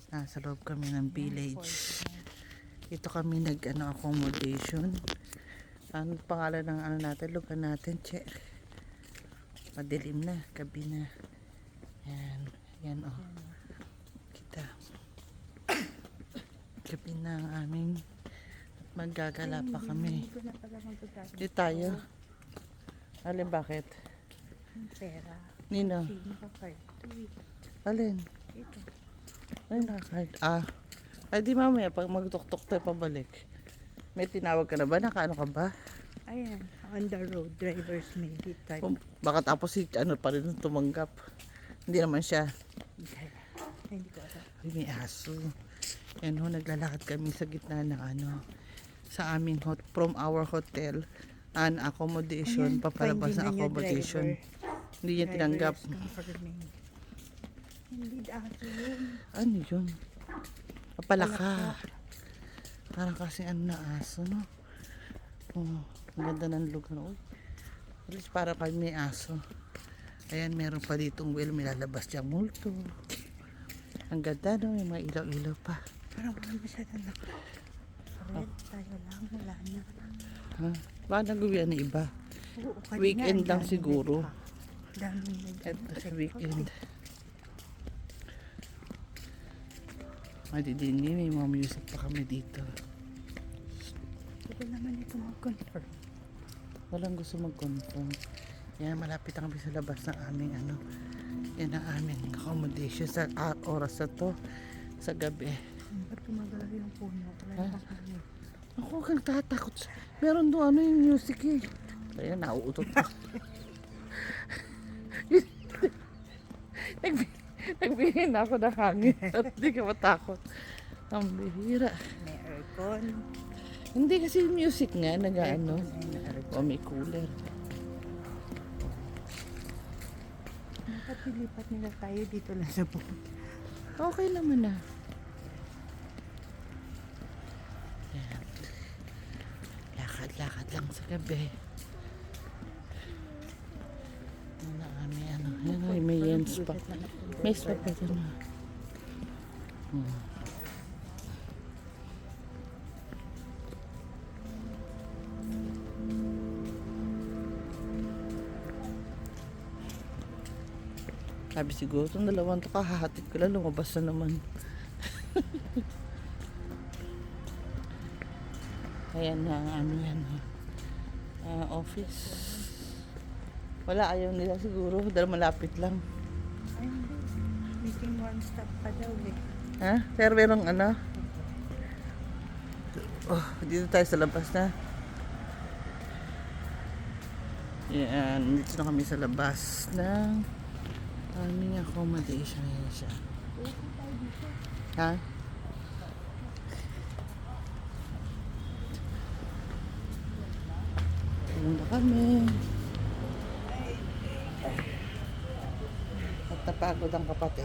Nasa loob kami ng village. Ito kami accommodation. Ano pangalan ng natin, lugar natin, che? Madilim na, gabi na. Yan, yan oh. Kita. Gabi na ang aming maggagala pa kami. Di tayo. Alin, bakit? Pera. Nino? Alin? Ito. Ay, nakakard. Ay, di mamaya, pag magtuktok tayo pabalik. May tinawag ka na ba? Nakaano ka ba? Ayan, on the road, driver's maybe type. Baka tapos si pa rin tumanggap. Hindi naman siya. Hindi ko alam. Ay, may aso. Yan ho, naglalakad kami sa gitna ng sa aming from our hotel an accommodation, Ayan, papalabas finding na the new accommodation. driver. Hindi niya tinanggap. Hindi aso yun. Ano yun? Palaka. Parang kasi na aso, no? Oh, ang ganda ng lugar. Uy, at least para kami may aso. Ayan, meron pa ditong well, may lalabas diyang multo. Ang ganda, no? May mga ilaw-ilaw pa. Parang wala masyadong na. Red, tayo lang, wala na. Ha? Baka nag-uwian na iba. Oo, kanina, Weekend lang daming siguro. red pa. Daming red pa. At weekend. Madidindi, may mga music pa kami dito. Hindi naman ito mag-confirm. Walang gusto mag-confirm. Yan, malapit na kami sa labas ng aming yan ang aming accommodation sa oras na to sa gabi. Ba't gumagalaw yung puno? Wala Ha? na puno. Ako kang tatakot. Meron doon yung music eh. Kaya nauutot ko. Nagbigay na ako ng hangin at hindi ka matakot. Ang bihira. May aircon. Hindi kasi yung music nga nag-ano. May aircon. O may cooler. Dapat nilipat nila tayo dito lang sa bukod. Okay naman na. Yan. Lakad-lakad lang sa gabi. May yens pa. May spa pa dyan. Sabi siguro itong dalawang to kahahatid ko lang, lumabas na naman. Ayan na ang office. Wala, ayaw nila siguro dahil malapit lang. Ay, hindi. Making one stop pa daw eh. Ha? Pero merong oh, dito tayo sa labas na. Yan, dito na kami sa labas ng aming accommodation. Yan siya. Ha? Pumunta kami. At napagod ang kapatid.